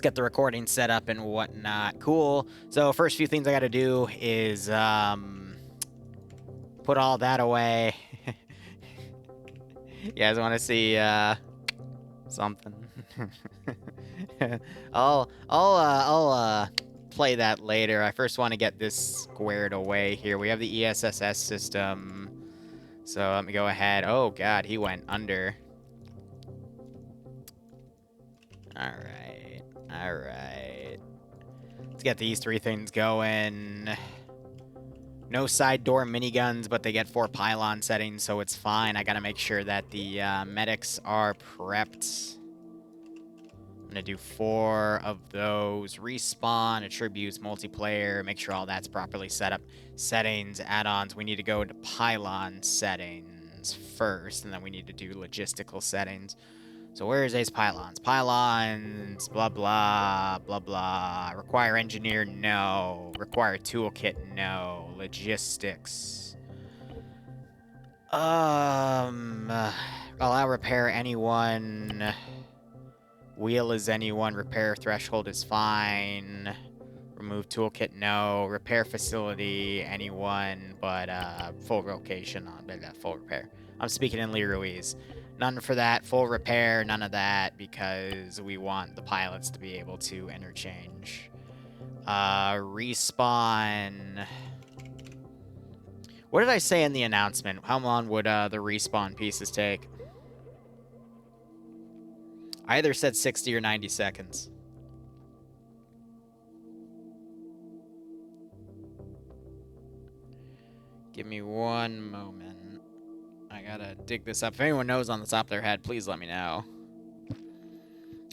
get the recording set up and whatnot. Cool. So first few things I got to do is put all that away. You guys want to see something? I'll play that later. I first want to get this squared away here. We have the ESSS system. So let me go ahead. Oh god, he went under. Alright. Alright. Let's get these three things going. No side door miniguns, but they get 4 pylon settings, so it's fine. I gotta make sure that the medics are prepped. I'm gonna do 4 of those. Respawn, attributes, multiplayer, make sure all that's properly set up. Settings, add-ons, we need to go to pylon settings first, and then we need to do logistical settings. So where is these pylons? Pylons, blah, blah, blah, blah. Require engineer, no. Require toolkit, no. Logistics. Allow repair anyone. Wheel is anyone. Repair threshold is fine. Remove toolkit, no. Repair facility, anyone, but full location on full repair. I'm speaking in Liruese. None for that. Full repair, none of that, because we want the pilots to be able to interchange. Respawn. What did I say in the announcement? How long would the respawn pieces take? I either said 60 or 90 seconds. Give me one moment. I gotta dig this up. If anyone knows on the top of their head, please let me know.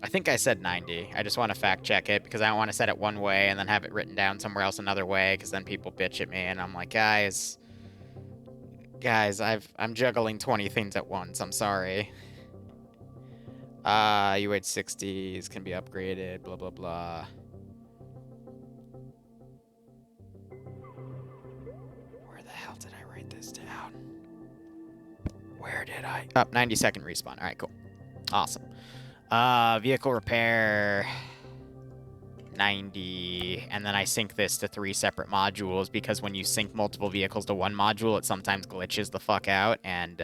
I think I said 90. I just want to fact check it because I don't want to set it one way and then have it written down somewhere else another way because then people bitch at me and I'm like, guys, I'm juggling 20 things at once. I'm sorry. UH-60s can be upgraded, blah, blah, blah. Where the hell did I write this down? Where did I? 90-second respawn. All right, cool. Awesome. Vehicle repair, 90. And then I sync this to 3 separate modules because when you sync multiple vehicles to one module, it sometimes glitches the fuck out and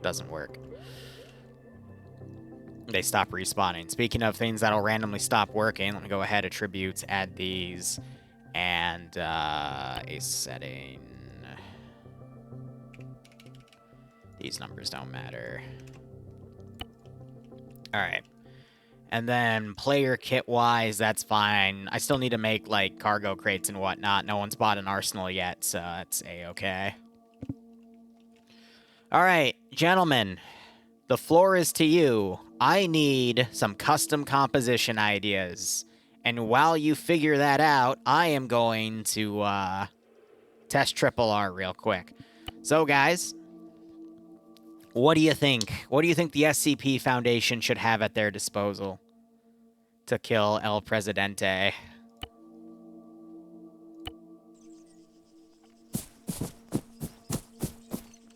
doesn't work. They stop respawning. Speaking of things that'll randomly stop working, let me go ahead, attributes, add these, and a setting. These numbers don't matter. All right. And then player kit-wise, that's fine. I still need to make, like, cargo crates and whatnot. No one's bought an arsenal yet, so that's A-okay. All right, gentlemen. The floor is to you. I need some custom composition ideas. And while you figure that out, I am going to test Triple R real quick. So, guys, what do you think? What do you think the SCP Foundation should have at their disposal to kill El Presidente?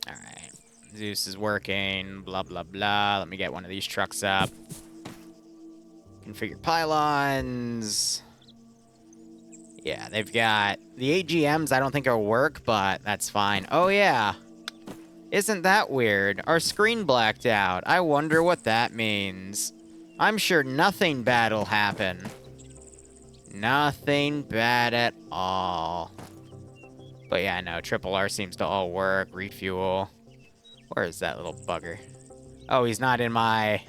Alright. Zeus is working. Blah, blah, blah. Let me get one of these trucks up. Configure pylons. Yeah, they've got... The AGMs I don't think will work, but that's fine. Oh, yeah. Isn't that weird? Our screen blacked out. I wonder what that means. I'm sure nothing bad will happen. Nothing bad at all. But yeah, no, Triple R seems to all work. Refuel. Where is that little bugger? Oh, he's not in my...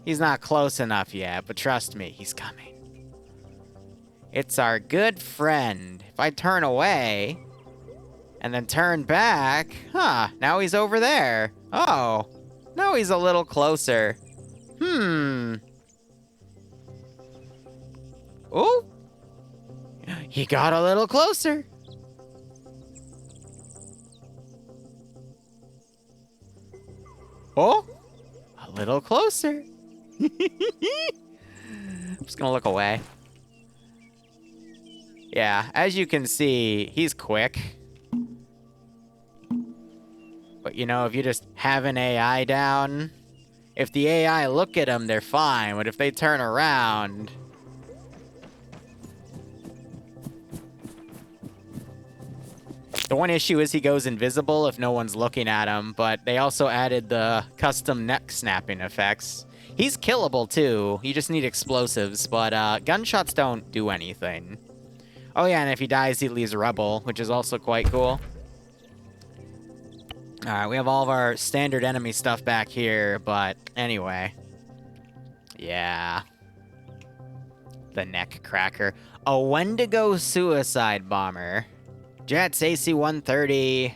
He's not close enough yet, but trust me, he's coming. It's our good friend. If I turn away... and then turn back. Huh, now he's over there. Oh, now he's a little closer. Oh, he got a little closer. Oh, a little closer. I'm just gonna look away. Yeah, as you can see, he's quick. But, you know, if you just have an AI down, if the AI look at them, they're fine. But if they turn around, The one issue is he goes invisible if no one's looking at him, but they also added the custom neck snapping effects. He's killable too, you just need explosives, but gunshots don't do anything. Oh yeah, and if he dies, he leaves rubble, which is also quite cool. Alright, we have all of our standard enemy stuff back here, but anyway. Yeah. The neck cracker. A Wendigo suicide bomber. Jets AC-130.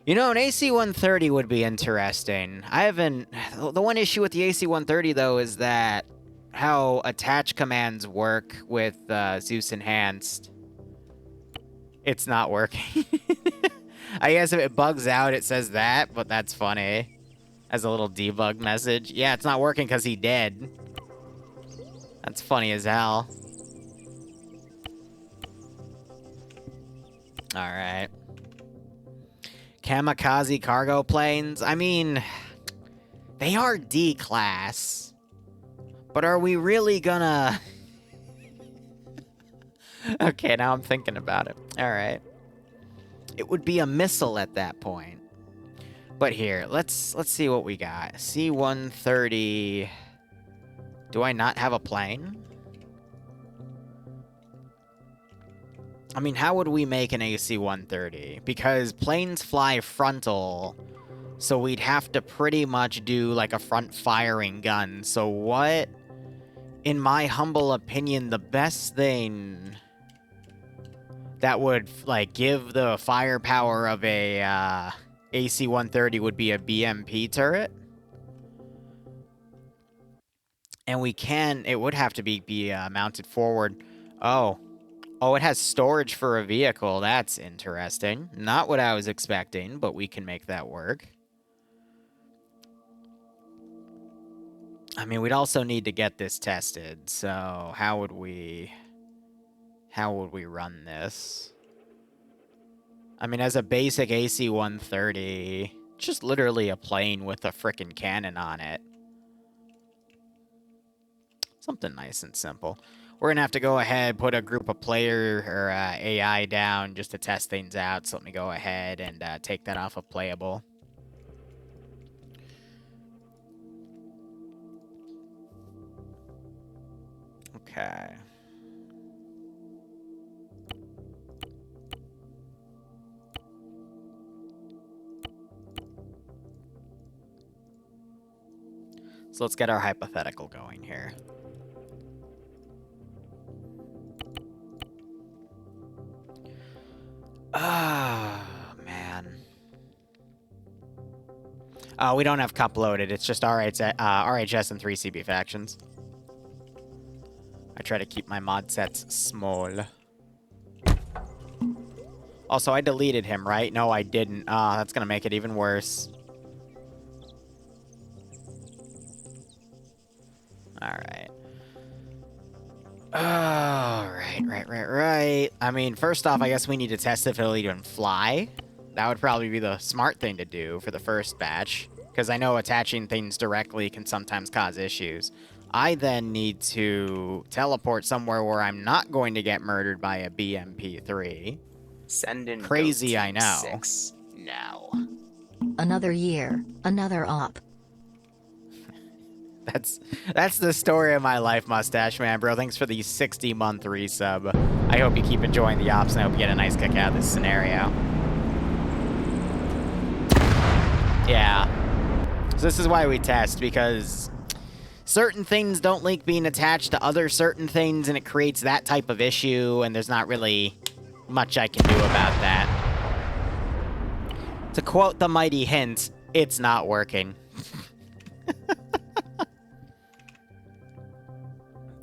You know, an AC-130 would be interesting. I haven't... The one issue with the AC-130, though, is that how attach commands work with Zeus Enhanced. It's not working. I guess if it bugs out, it says that, but that's funny. As a little debug message. Yeah, it's not working because he did. That's funny as hell. Alright. Kamikaze cargo planes. I mean, they are D-class. But are we really gonna... Okay, now I'm thinking about it. Alright. It would be a missile at that point. But here, let's see what we got. C-130... Do I not have a plane? I mean, how would we make an AC-130? Because planes fly frontal, so we'd have to pretty much do, like, a front-firing gun. So what, in my humble opinion, the best thing that would, like, give the firepower of a AC-130 would be a BMP turret? And we can... It would have to be mounted forward. Oh, it has storage for a vehicle. That's interesting. Not what I was expecting, but we can make that work. I mean, we'd also need to get this tested, so how would we run this? I mean, as a basic AC-130, just literally a plane with a frickin' cannon on it. Something nice and simple. We're going to have to go ahead, put a group of player or AI down just to test things out. So let me go ahead and take that off of playable. Okay. So let's get our hypothetical going here. Oh, man. Oh, we don't have cup loaded. It's just RHS and 3 CB factions. I try to keep my mod sets small. Also, I deleted him, right? No, I didn't. That's gonna make it even worse. Alright. Oh, right. I mean, first off, I guess we need to test if it'll even fly. That would probably be the smart thing to do for the first batch, because I know attaching things directly can sometimes cause issues. I then need to teleport somewhere where I'm not going to get murdered by a BMP3. Send in Crazy, I know. 6 now. Another year, another op. That's the story of my life, Mustache Man, bro. Thanks for the 60-month resub. I hope you keep enjoying the ops, and I hope you get a nice kick out of this scenario. Yeah. So this is why we test, because certain things don't like being attached to other certain things, and it creates that type of issue, and there's not really much I can do about that. To quote the mighty hint, it's not working.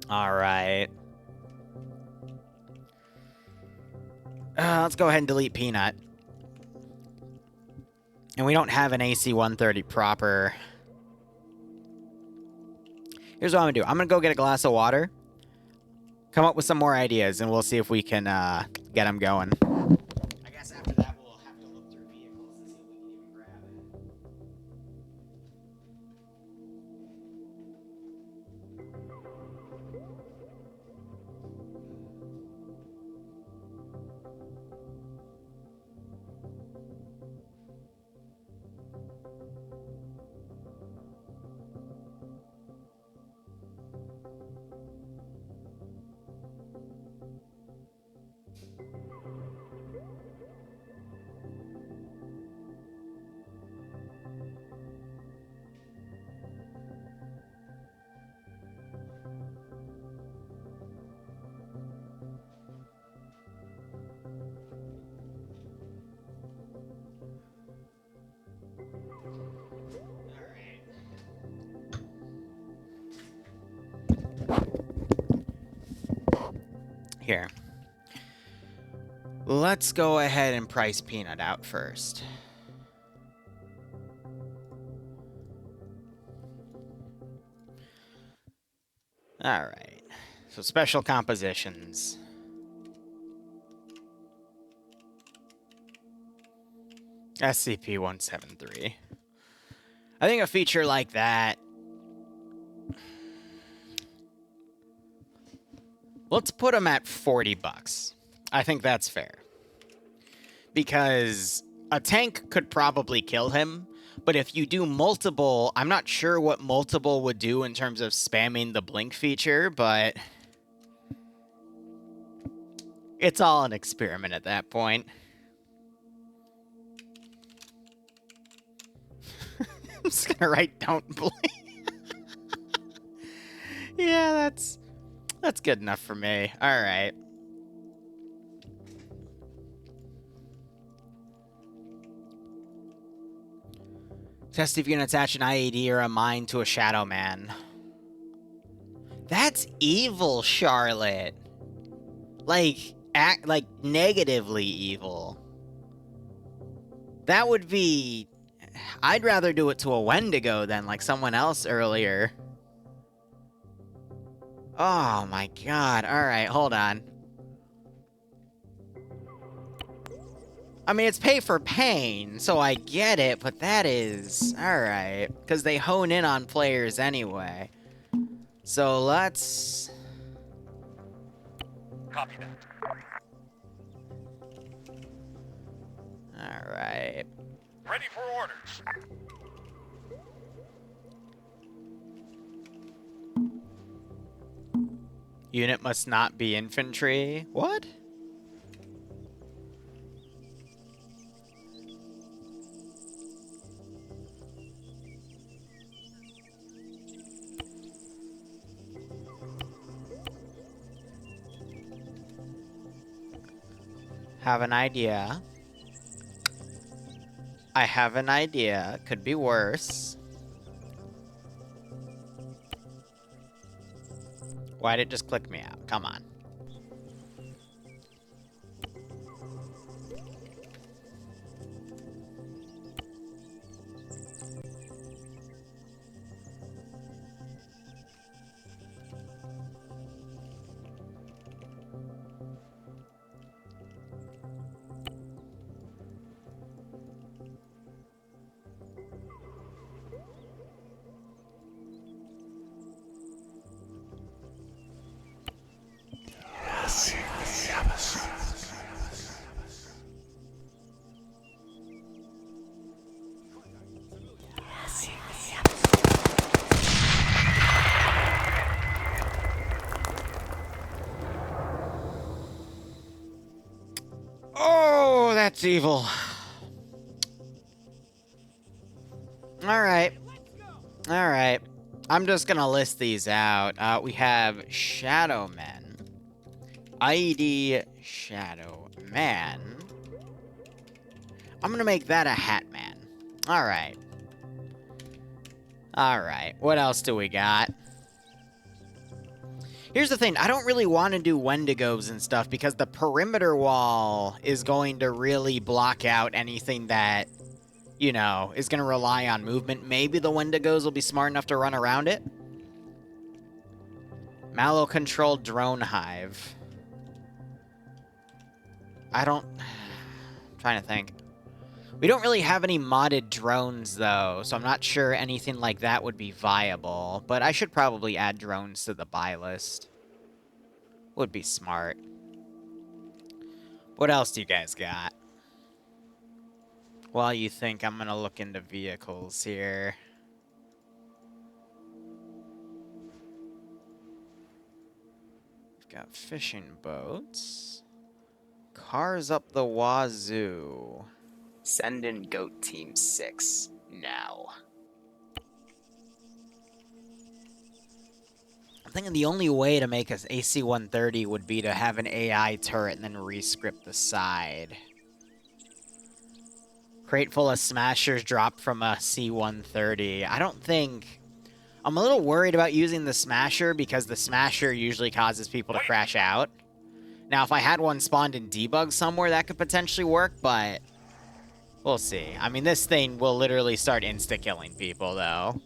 Alright. Let's go ahead and delete Peanut. And we don't have an AC-130 proper. Here's what I'm gonna do. I'm gonna go get a glass of water, come up with some more ideas, and we'll see if we can get them going. I guess after that we'll have to look through vehicles to see if we can even grab it. Here. Let's go ahead and price Peanut out first. Alright. So special compositions. SCP-173. I think a feature like that... Let's put him at $40. I think that's fair. Because a tank could probably kill him, but if you do multiple... I'm not sure what multiple would do in terms of spamming the blink feature, but... It's all an experiment at that point. I'm just gonna write "don't blink." Yeah, that's good enough for me. All right. Test if you can attach an IED or a mine to a Shadow Man. That's evil, Charlotte. Like negatively evil. That would be... I'd rather do it to a Wendigo than like someone else earlier. Oh my god. Alright, hold on. I mean, it's Pay4Pain, so I get it, but that is... Alright. Because they hone in on players anyway. So let's... Copy that. Alright. Ready for orders. Unit must not be infantry. What? Have an idea. I have an idea. Could be worse. Why did it just click me out? Come on. Oh, that's evil. Alright. Alright. I'm just gonna list these out. We have Shadow Men. IED Shadow Man. I'm gonna make that a Hat Man. Alright. Alright. What else do we got? Here's the thing, I don't really want to do Wendigos and stuff because the perimeter wall is going to really block out anything that, you know, is going to rely on movement. Maybe the Wendigos will be smart enough to run around it. Mallow-controlled drone hive. I'm trying to think. We don't really have any modded drones, though, so I'm not sure anything like that would be viable. But I should probably add drones to the buy list. Would be smart. What else do you guys got? While you think, I'm gonna look into vehicles here. We've got fishing boats. Cars up the wazoo. Send in Goat Team 6 now. I'm thinking the only way to make an AC-130 would be to have an AI turret and then re-script the side. Crate full of smashers dropped from a C-130. I don't think... I'm a little worried about using the smasher because the smasher usually causes people to crash out. Now, if I had one spawned in debug somewhere, that could potentially work, but we'll see. I mean, this thing will literally start insta-killing people, though.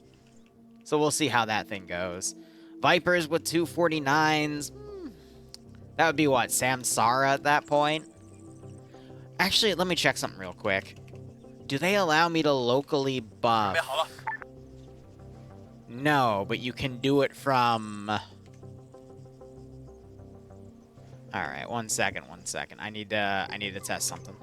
So we'll see how that thing goes. Vipers with 249s. That would be what, Samsara at that point? Actually, let me check something real quick. Do they allow me to locally buff? 准备好了， No, but you can do it from... Alright, one second. I need to test something.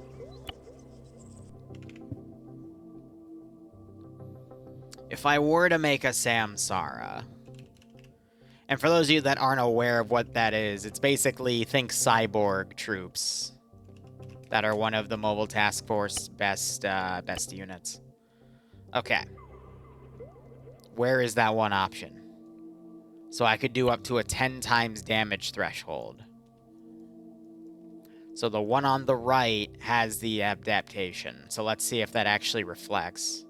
If I were to make a Samsara, and for those of you that aren't aware of what that is, it's basically, think cyborg troops that are one of the Mobile Task Force best units. Okay. Where is that one option? So I could do up to a 10 times damage threshold. So the one on the right has the adaptation. So let's see if that actually reflects.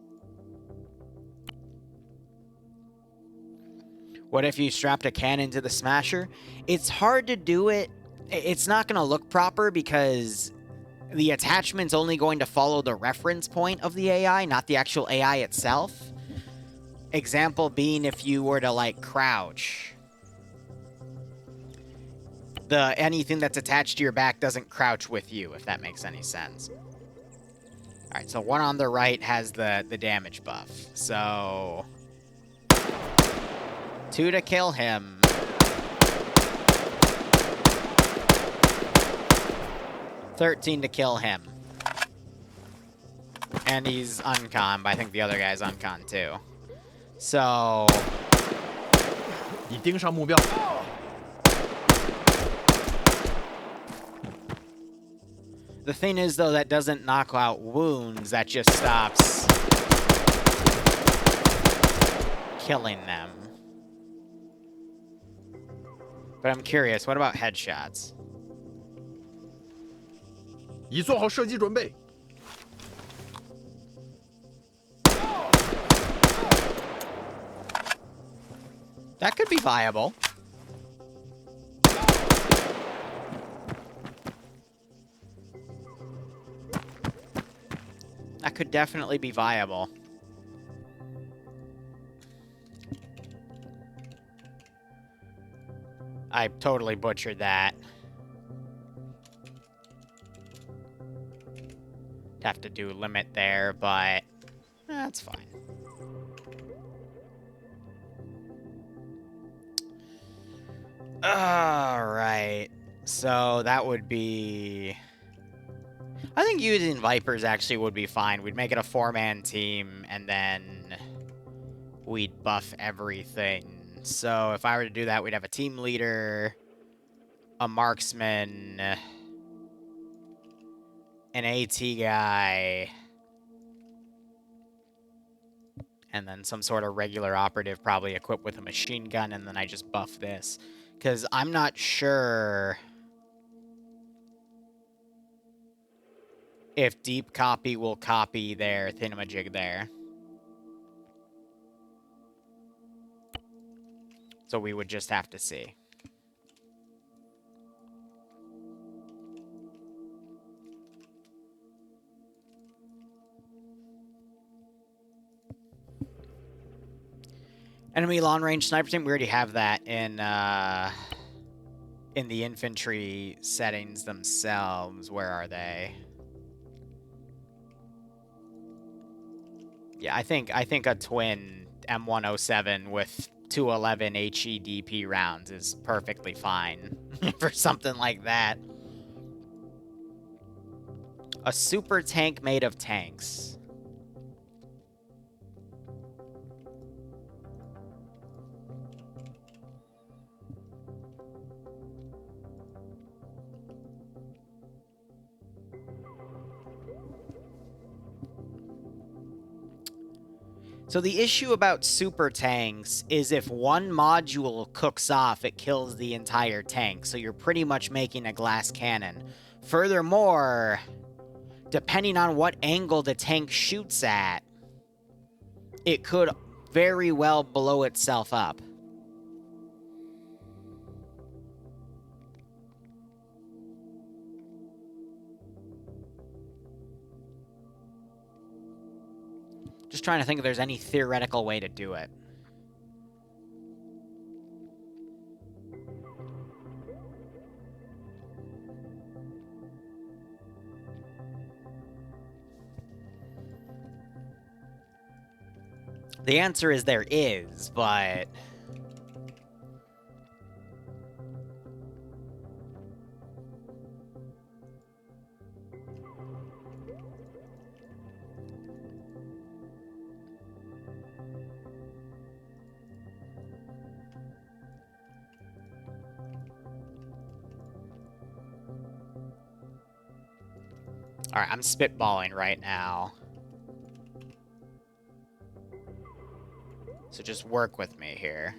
What if you strapped a cannon to the smasher? It's hard to do it. It's not going to look proper because the attachment's only going to follow the reference point of the AI, not the actual AI itself. Example being if you were to, like, crouch. Anything that's attached to your back doesn't crouch with you, if that makes any sense. Alright, so one on the right has the damage buff. So 2 to kill him. 13 to kill him. And he's uncon, but I think the other guy's uncon too. So 已盯上目标。 the thing is, though, that doesn't knock out wounds, that just stops killing them. But I'm curious, what about headshots? 已做好射击准备。 That could be viable. That could definitely be viable. I totally butchered that. Have to do limit there, but that's fine. Alright. So that would be... I think using Vipers actually would be fine. We'd make it a 4-man team, and then we'd buff everything. So if I were to do that, we'd have a team leader, a marksman, an AT guy, and then some sort of regular operative, probably equipped with a machine gun, and then I just buff this. Because I'm not sure if deep copy will copy their thingamajig there. So we would just have to see. Enemy long-range sniper team, we already have that in the infantry settings themselves. Where are they? Yeah, I think a twin M107 with 211 HEDP rounds is perfectly fine for something like that. A super tank made of tanks. So the issue about super tanks is if one module cooks off, it kills the entire tank. So you're pretty much making a glass cannon. Furthermore, depending on what angle the tank shoots at, it could very well blow itself up. Just trying to think if there's any theoretical way to do it. The answer is there is, but... Alright, I'm spitballing right now. So just work with me here.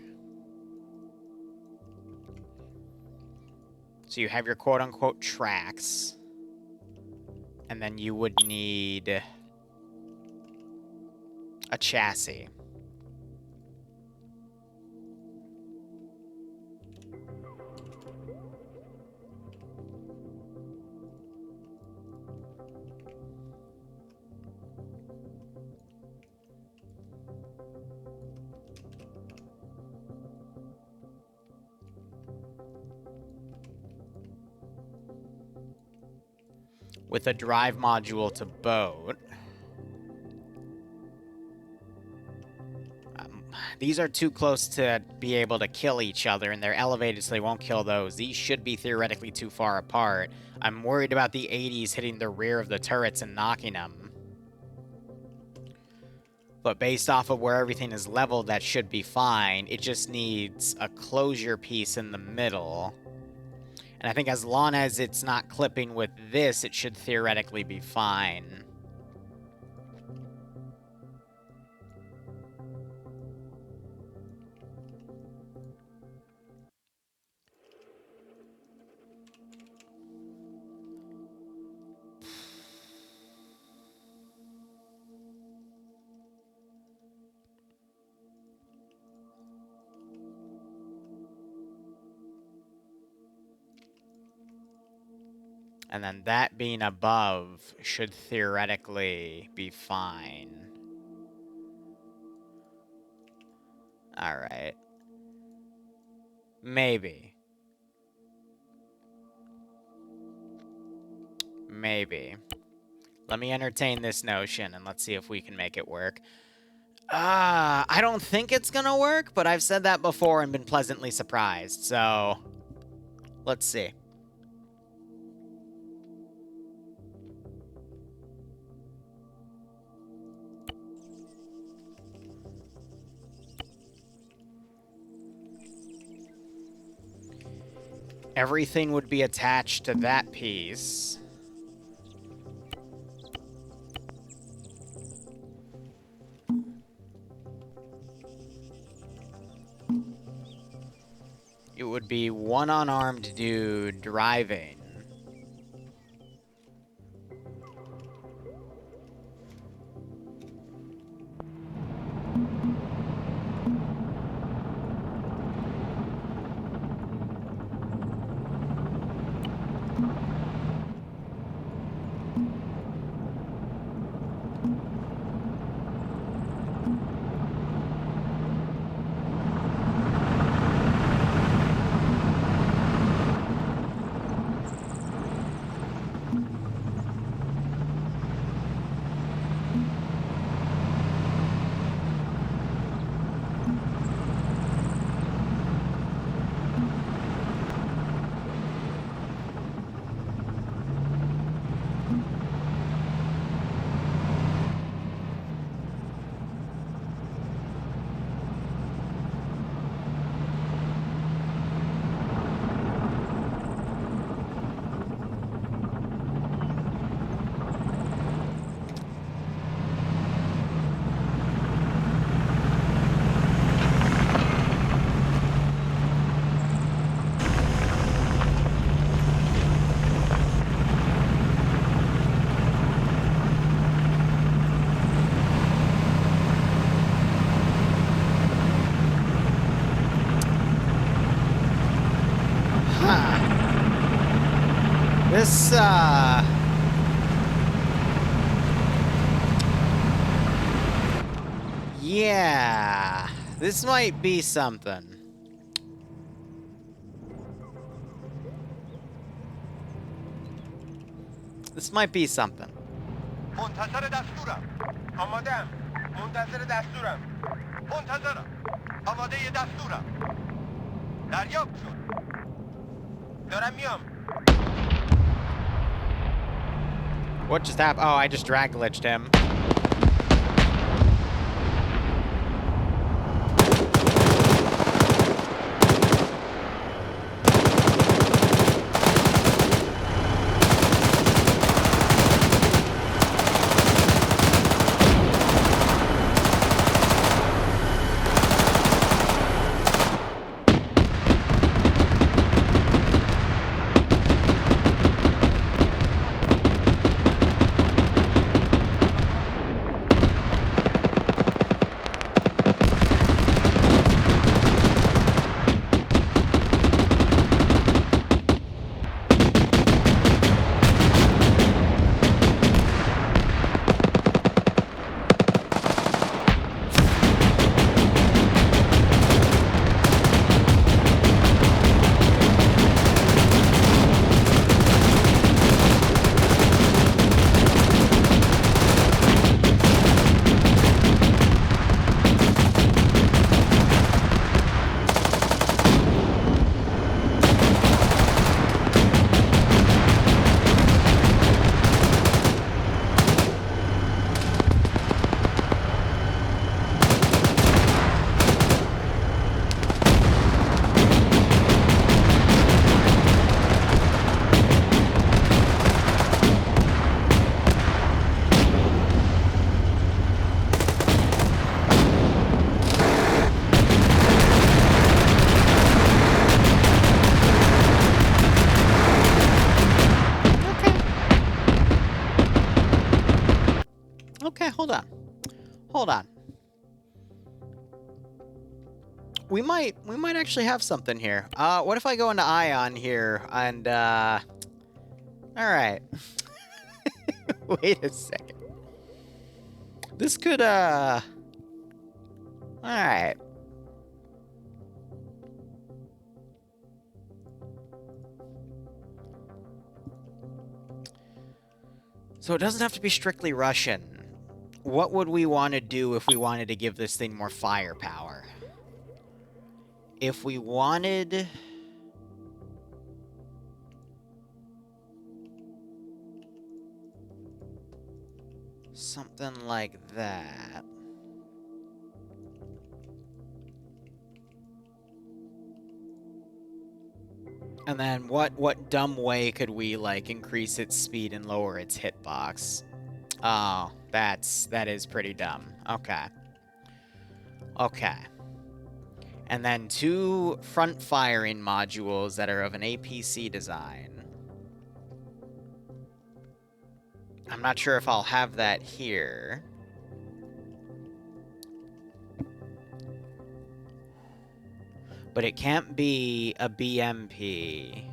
So you have your quote-unquote tracks. And then you would need a chassis. With a drive module to boat. These are too close to be able to kill each other, and they're elevated so they won't kill those. These should be theoretically too far apart. I'm worried about the 80s hitting the rear of the turrets and knocking them. But based off of where everything is leveled, that should be fine. It just needs a closure piece in the middle. And I think as long as it's not clipping with this, it should theoretically be fine. And then that being above should theoretically be fine. Alright. Maybe. Maybe. Let me entertain this notion and let's see if we can make it work. I don't think it's gonna work, but I've said that before and been pleasantly surprised, so let's see. Everything would be attached to that piece. It would be one unarmed dude driving. This, Yeah, this might be something. This might be something. منتظر دستورم. آماده‌ام. منتظر دستورم. منتظرم. آماده دستورم. دریافت شد. دارم میام. What just happened? Oh, I just drag glitched him. Okay, hold on. Hold on. We might actually have something here. What if I go into Ion here and, Alright. Wait a second. This could, Alright. So it doesn't have to be strictly Russian. What would we want to do if we wanted to give this thing more firepower? If we wanted... something like that. And then what dumb way could we, like, increase its speed and lower its hitbox? Oh, that is pretty dumb. Okay. Okay. And then 2 front firing modules that are of an APC design. I'm not sure if I'll have that here. But it can't be a BMP.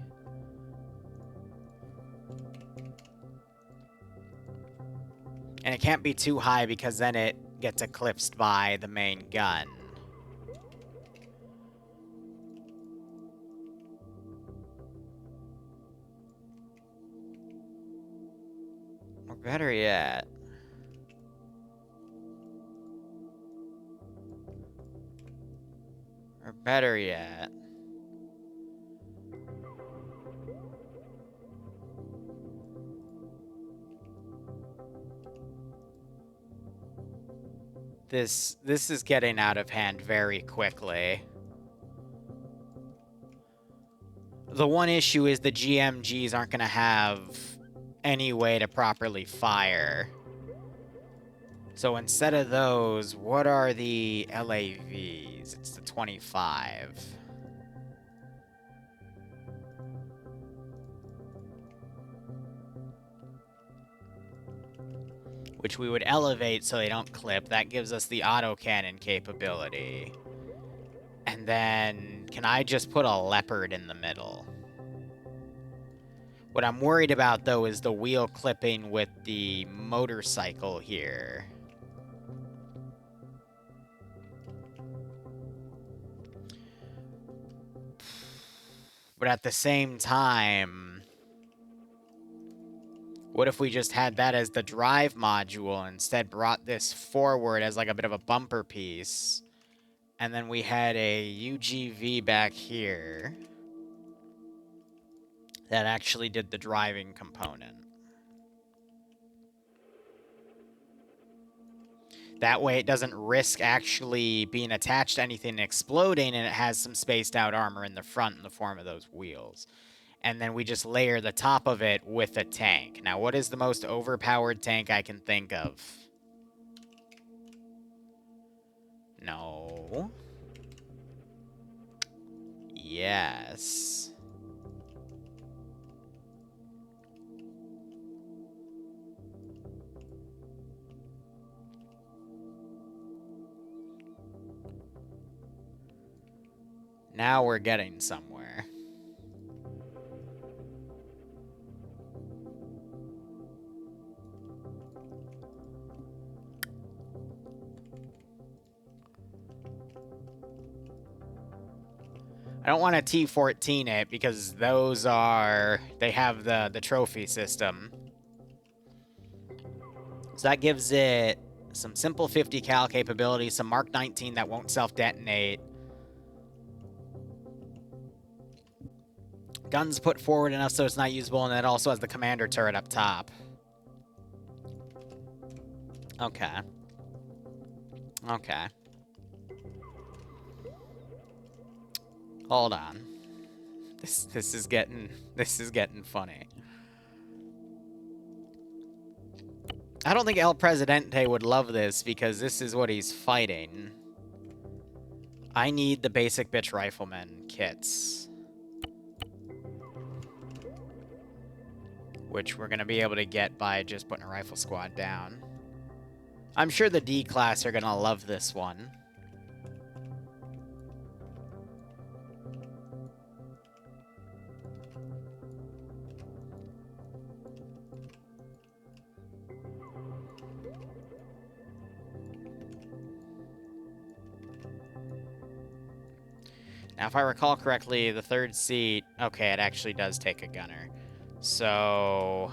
And it can't be too high because then it gets eclipsed by the main gun. Or better yet... Or better yet... This is getting out of hand very quickly. The one issue is the GMGs aren't going to have any way to properly fire. So instead of those, what are the LAVs? It's the 25. Which we would elevate so they don't clip. That gives us the autocannon capability. And then, can I just put a leopard in the middle? What I'm worried about, though, is the wheel clipping with the motorcycle here. But at the same time, what if we just had that as the drive module and instead brought this forward as like a bit of a bumper piece? And then we had a UGV back here that actually did the driving component. That way it doesn't risk actually being attached to anything and exploding, and it has some spaced out armor in the front in the form of those wheels. And then we just layer the top of it with a tank. Now, what is the most overpowered tank I can think of? No. Yes. Now we're getting somewhere. I don't want to T14 it because those are... They have the trophy system. So that gives it some simple 50 cal capability, some Mark 19 that won't self-detonate. Guns put forward enough so it's not usable, and it also has the commander turret up top. Okay. Okay. Hold on. This is getting funny. I don't think El Presidente would love this because this is what he's fighting. I need the basic bitch rifleman kits, which we're gonna be able to get by just putting a rifle squad down. I'm sure the D class are gonna love this one. Now, if I recall correctly, the third seat... Okay, it actually does take a gunner. So...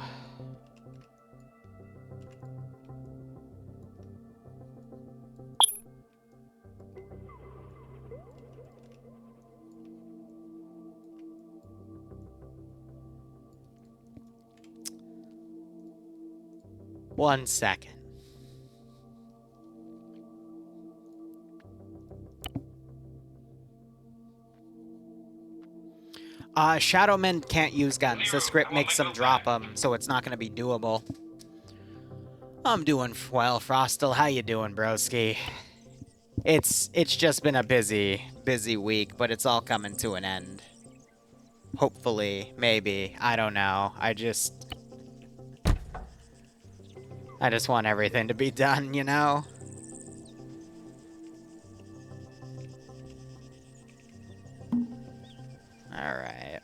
One second. Shadow Men can't use guns. The script makes them drop them, so it's not going to be doable. I'm doing well, Frostel. How you doing, broski? It's just been a busy week, but it's all coming to an end. Hopefully, maybe. I don't know. I just want everything to be done, you know? Alright.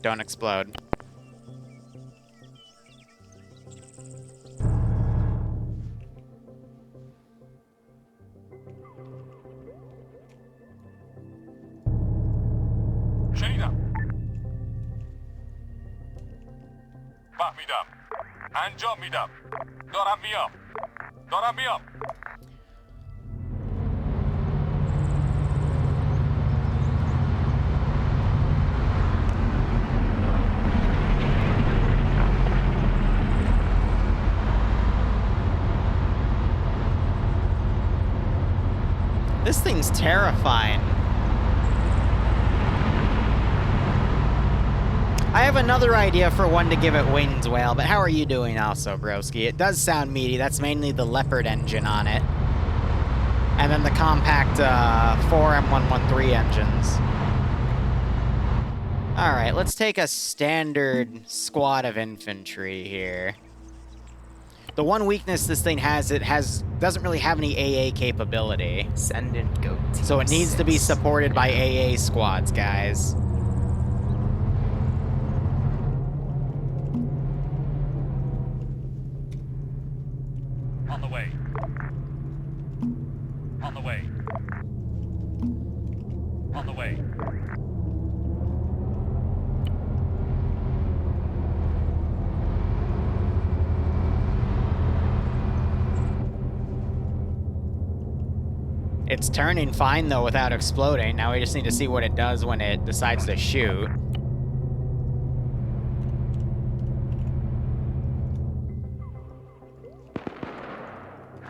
Don't explode. شنیدم. فهمیدم. انجام میدم. دارم میام. This thing's terrifying. I have another idea for one to give it wings, Whale, but how are you doing also, broski? It does sound meaty. That's mainly the Leopard engine on it. And then the compact 4M113 engines. Alright, let's take a standard squad of infantry here. The one weakness this thing has, doesn't really have any AA capability. Send in goat team So it needs to be 6. supported by AA squads, guys. On the way. On the way. On the way. It's turning fine, though, without exploding. Now we just need to see what it does when it decides to shoot.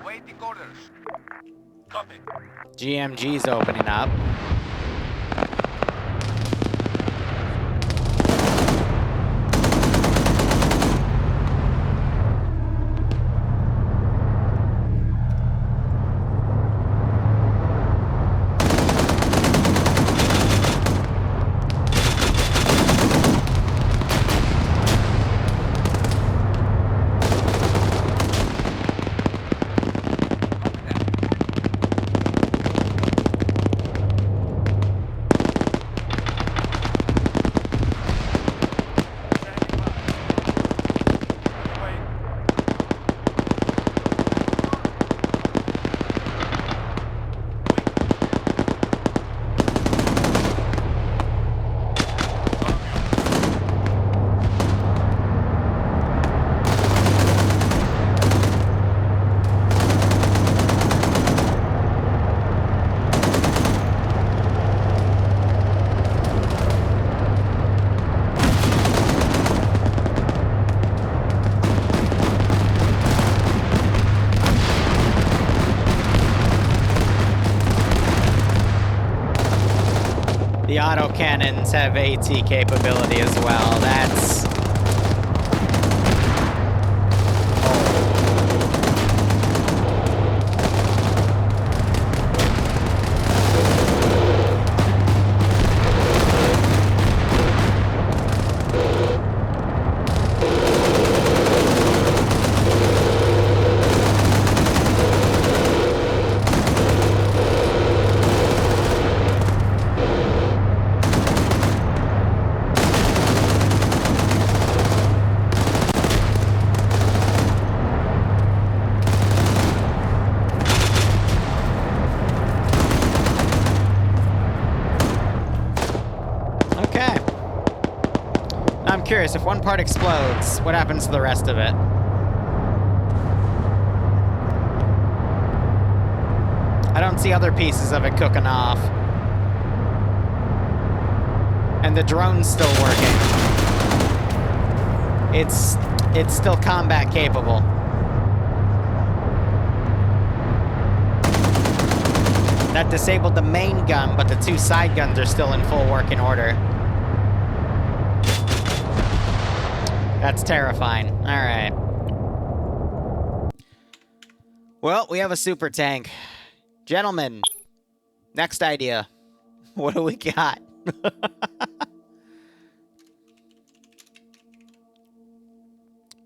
Waiting orders. Copy. GMG's opening up. The autocannons have AT capability as well. That's... Okay. I'm curious, if one part explodes, what happens to the rest of it? I don't see other pieces of it cooking off. And the drone's still working. It's still combat capable. That disabled the main gun, but the two side guns are still in full working order. That's terrifying. All right. Well, we have a super tank. Gentlemen, next idea. What do we got?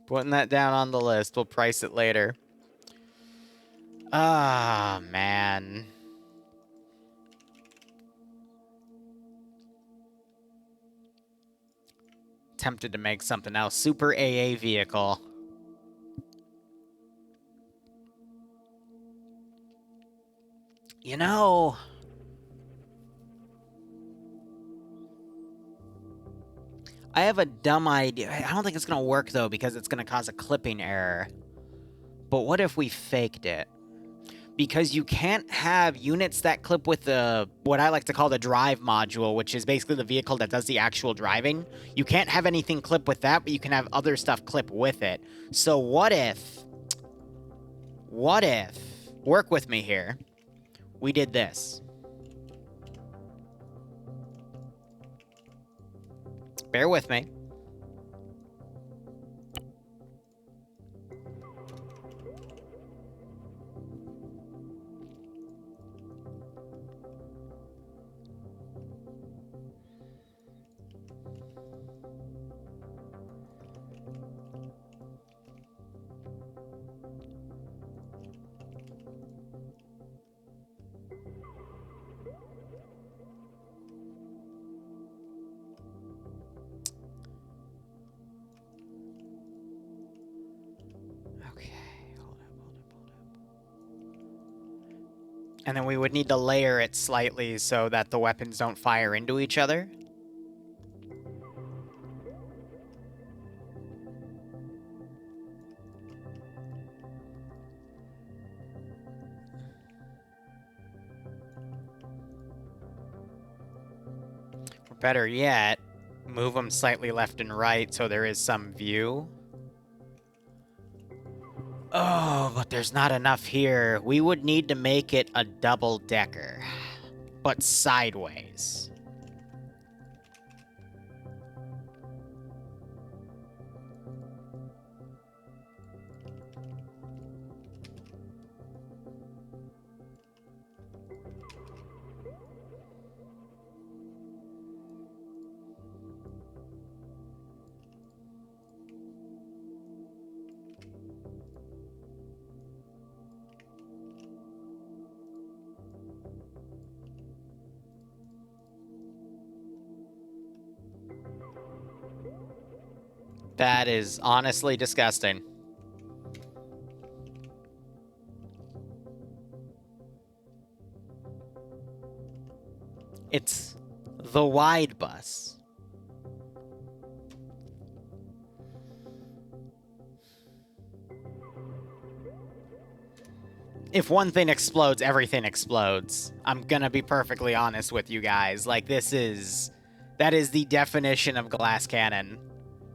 Putting that down on the list. We'll price it later. Ah, man. Tempted to make something else. Super AA vehicle. You know... I have a dumb idea. I don't think it's going to work, though, because it's going to cause a clipping error. But what if we faked it? Because you can't have units that clip with the, what I like to call the drive module, which is basically the vehicle that does the actual driving. You can't have anything clip with that, but you can have other stuff clip with it. So what if, work with me here, we did this. Bear with me. And then we would need to layer it slightly so that the weapons don't fire into each other. better yet, move them slightly left and right so there is some view. Oh, but there's not enough here. We would need to make it a double-decker, but sideways. That is honestly disgusting. It's the wide bus. If one thing explodes, everything explodes. I'm gonna be perfectly honest with you guys. Like, that is the definition of glass cannon.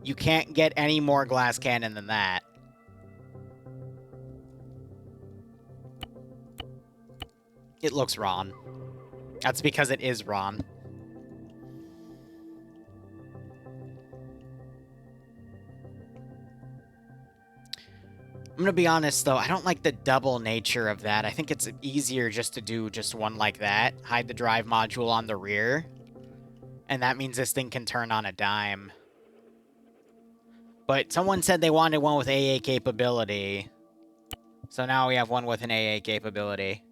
You can't get any more glass cannon than that. It looks wrong. That's because it is wrong. I'm gonna be honest, though. I don't like the double nature of that. I think it's easier just to do just one like that. Hide the drive module on the rear. And that means this thing can turn on a dime. But someone said they wanted one with AA capability. So now we have one with an AA capability.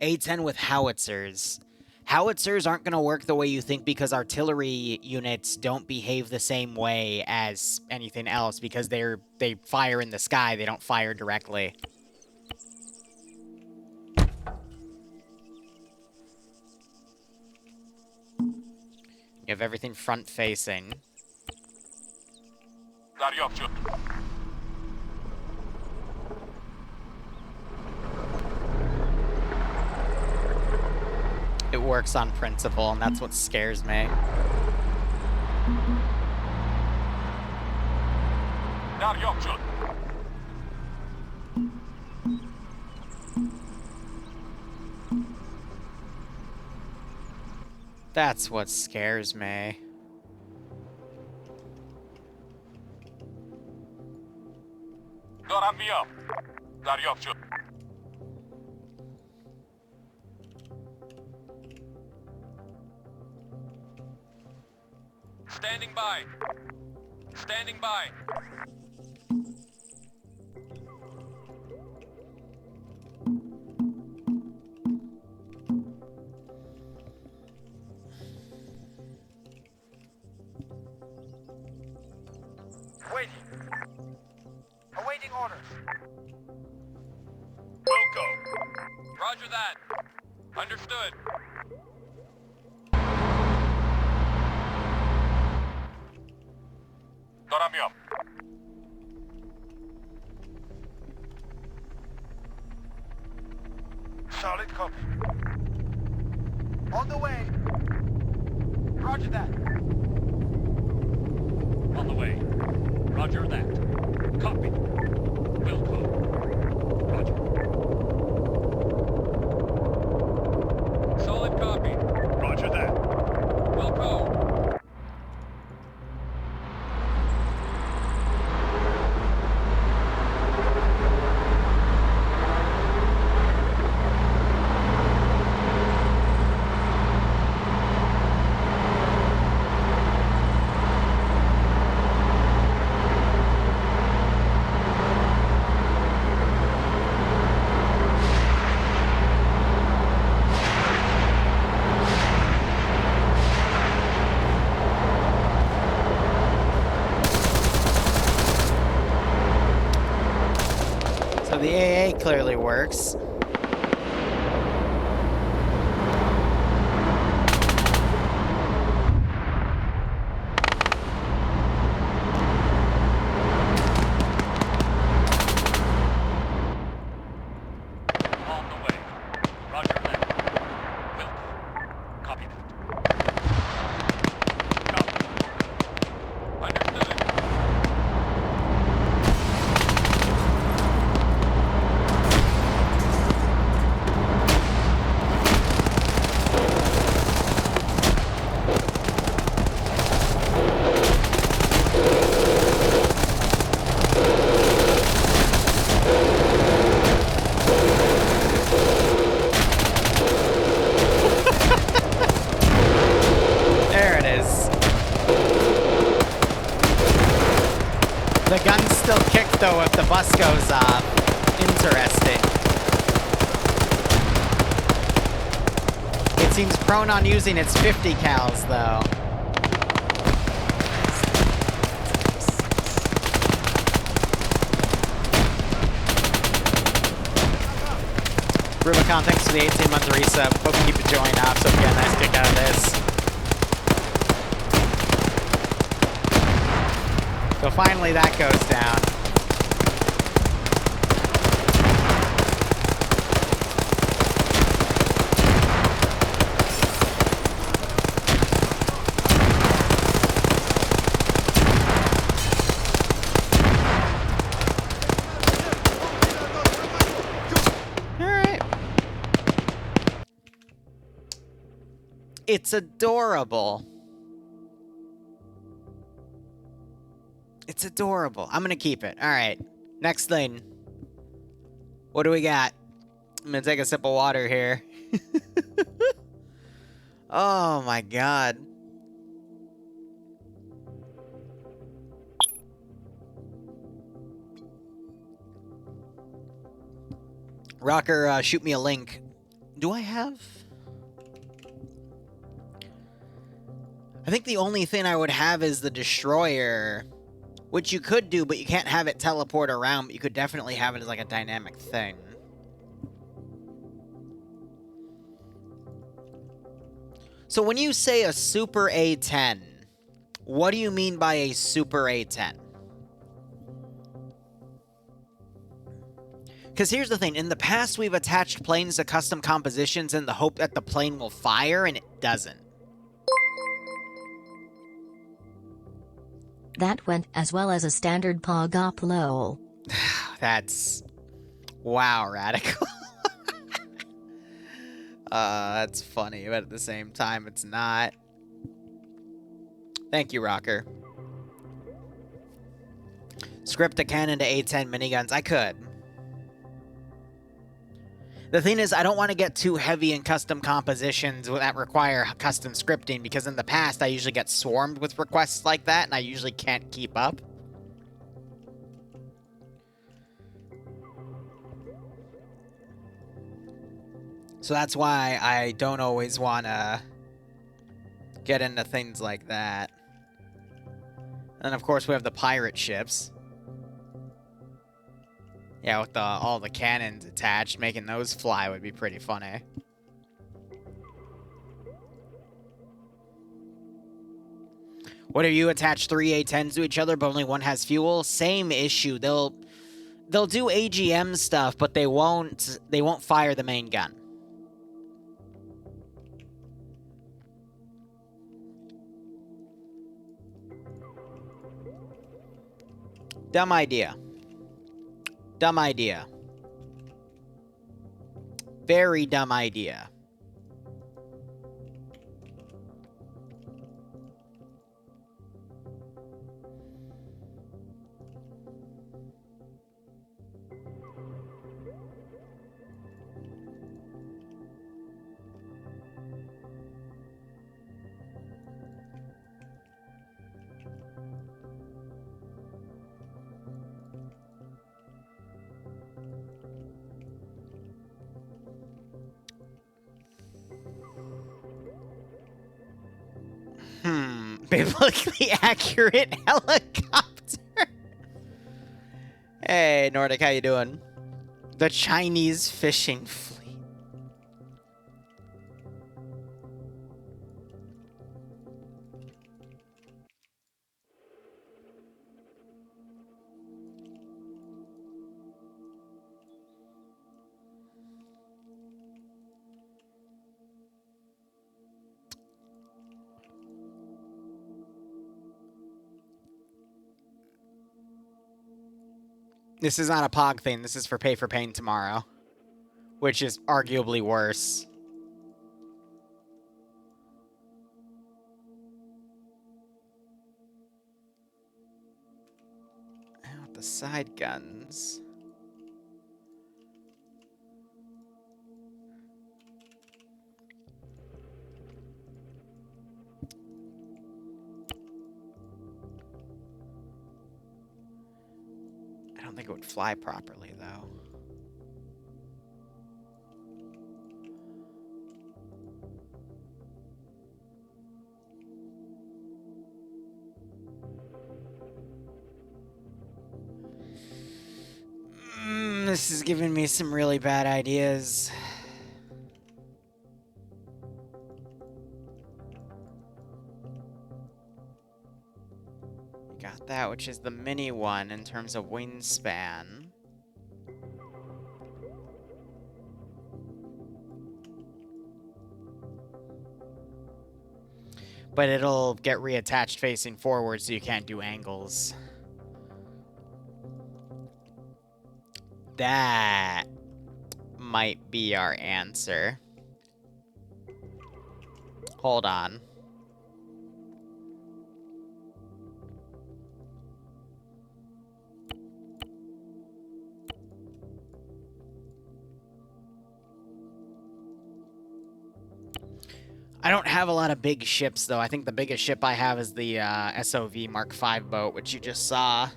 A-10 with howitzers. Howitzers aren't going to work the way you think because artillery units don't behave the same way as anything else because they fire in the sky, they don't fire directly. You have everything front-facing. It works on principle, and that's what scares me. That's what scares me. Standing by. Standing by. Waiting. Awaiting orders. Will go. Roger that. Understood. Doramio. Solid copy. On the way. Roger that. On the way. Roger that. Copy. Wilco. Roger. Solid copy. Roger that. Wilco. So the AA clearly works. On the way. Roger that. Wilco. Copy that. though, if the bus goes off. Interesting. It seems prone on using its 50 cals, though. Rubicon, thanks for the 18-month resub. Hope you keep enjoying ops. Hope you get a nice kick out of this. So finally that goes down. It's adorable. It's adorable. I'm gonna keep it. All right. Next thing. What do we got? I'm gonna take a sip of water here. Oh my god. Rocker, shoot me a link. Do I have... I think the only thing I would have is the destroyer, which you could do, but you can't have it teleport around, but you could definitely have it as like a dynamic thing. So when you say a Super A10, what do you mean by a Super A10? Because here's the thing, in the past we've attached planes to custom compositions in the hope that the plane will fire, and it doesn't. That went as well as a standard POG op lol. That's... wow, radical. That's funny, but at the same time, it's not. Thank you, Rocker. Script a cannon to A10 miniguns. I could. The thing is, I don't want to get too heavy in custom compositions that require custom scripting, because in the past, I usually get swarmed with requests like that, and I usually can't keep up. So that's why I don't always want to get into things like that. And of course, we have the pirate ships. Yeah, with all the cannons attached, making those fly would be pretty funny. What if you attach 3 A10s to each other, but only one has fuel? Same issue. They'll do AGM stuff, but they won't fire the main gun. Dumb idea. Dumb idea. Very dumb idea. Biblically accurate helicopter. Hey, Nordic, how you doing? The Chinese fishing fleet. This is not a POG thing. This is for Pay4Pain tomorrow, which is arguably worse. And with the side guns. I don't think it would fly properly, though. This is giving me some really bad ideas. Got that, which is the mini one in terms of wingspan. But it'll get reattached facing forward, so you can't do angles. That might be our answer. Hold on. I don't have a lot of big ships, though. I think the biggest ship I have is the SOV Mark V boat, which you just saw.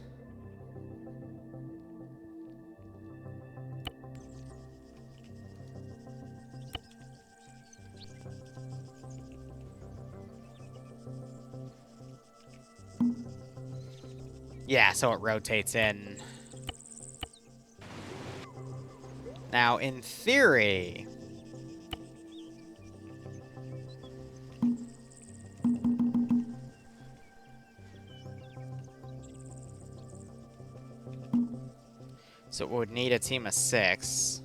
Yeah, so it rotates in. Now, in theory... So it would need a team of 6.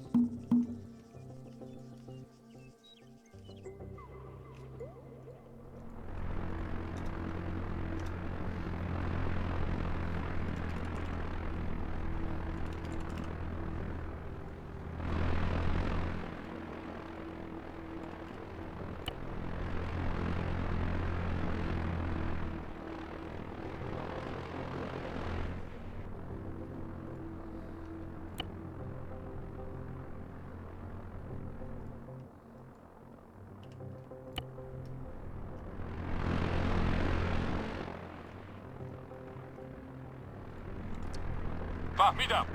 Va, meet up.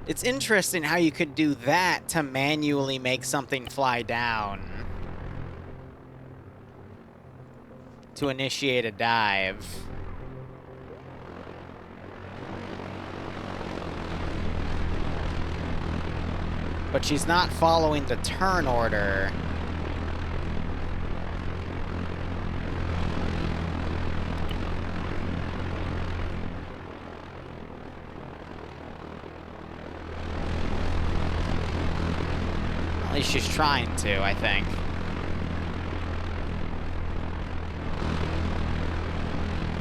It's interesting how you could do that to manually make something fly down. To initiate a dive. But she's not following the turn order. At least she's trying to, I think.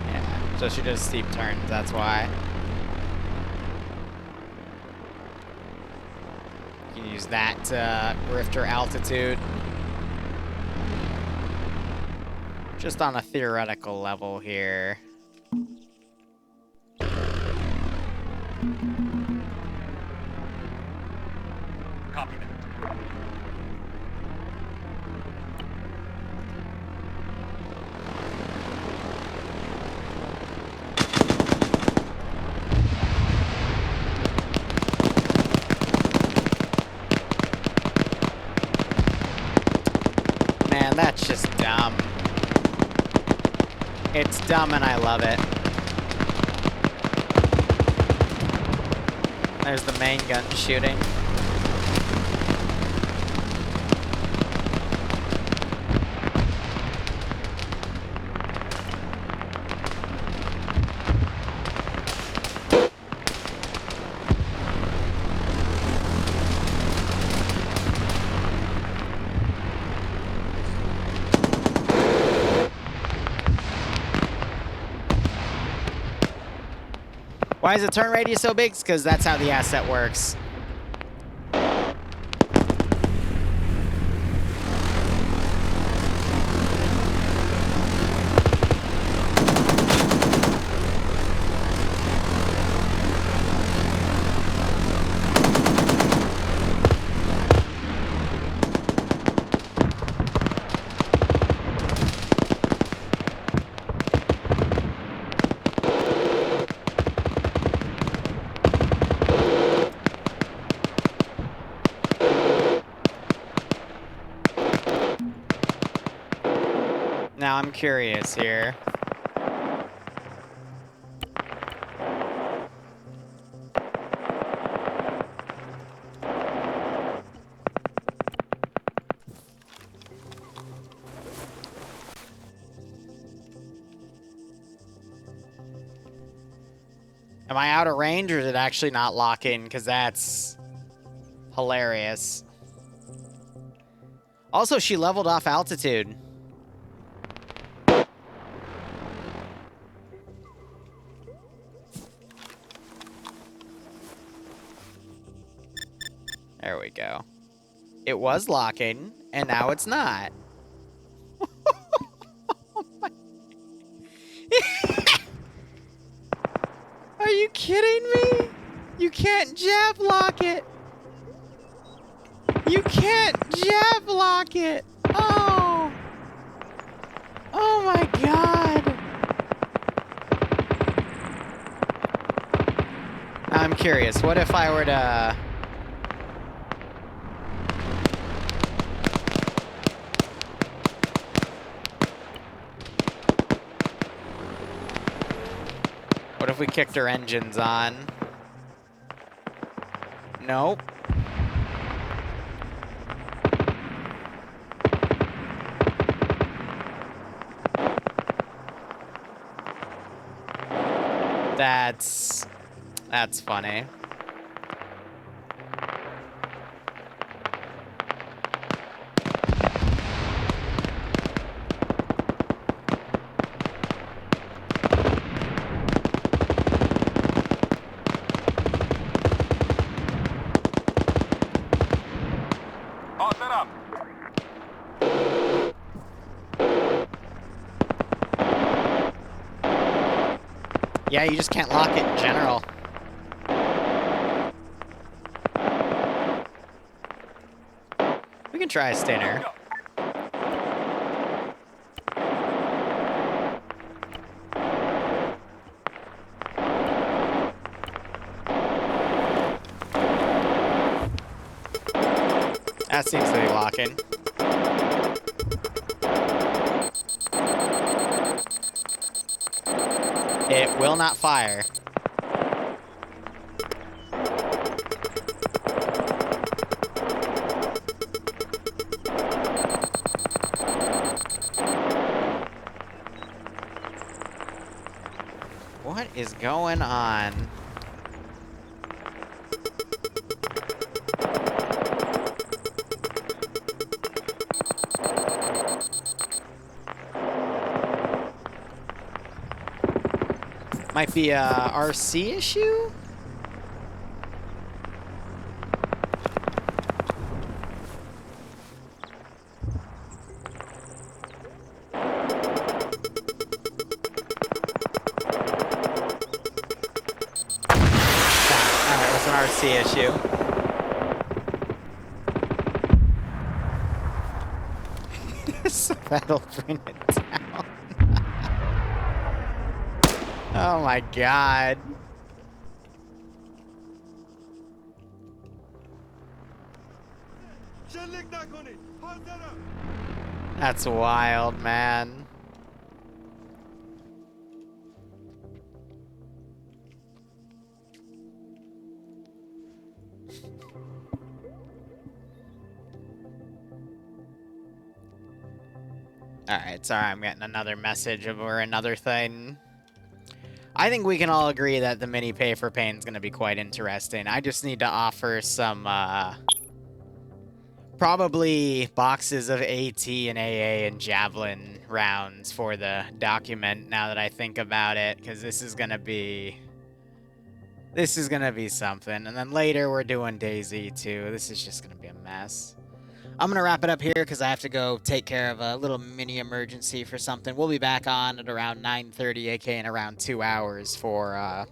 Yeah, so she does steep turns, that's why. You can use that to rift her altitude. Just on a theoretical level here. Copy that. Man, that's just dumb. It's dumb and I love it. There's the main gun shooting. Why is the turn radius so big? Because that's how the asset works. Now I'm curious here. Am I out of range, or is it actually not locking? Because that's hilarious. Also, she leveled off altitude. There we go. It was locking, and now it's not. Are you kidding me? You can't jab lock it. You can't jab lock it. Oh. Oh my god. I'm curious. What if I were to... What if we kicked her engines on? Nope. That's funny. All set up. Yeah, you just can't lock it in general. We can try a Stinner. That seems to be locking. It will not fire. What is going on? Might be a RC issue? Alright, it was an RC issue. So that'll bring it down. Oh my god. That's wild, man. Alright, sorry, I'm getting another message or another thing. I think we can all agree that the mini Pay4Pain is going to be quite interesting. I just need to offer some, probably boxes of AT and AA and Javelin rounds for the document now that I think about it, because this is going to be something. And then later we're doing DayZ too. This is just going to be a mess. I'm going to wrap it up here because I have to go take care of a little mini emergency for something. We'll be back on at around 9:30, aka in around 2 hours for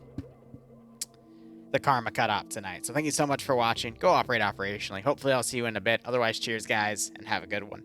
the Karma Cut-Op tonight. So thank you so much for watching. Go operate operationally. Hopefully I'll see you in a bit. Otherwise, cheers, guys, and have a good one.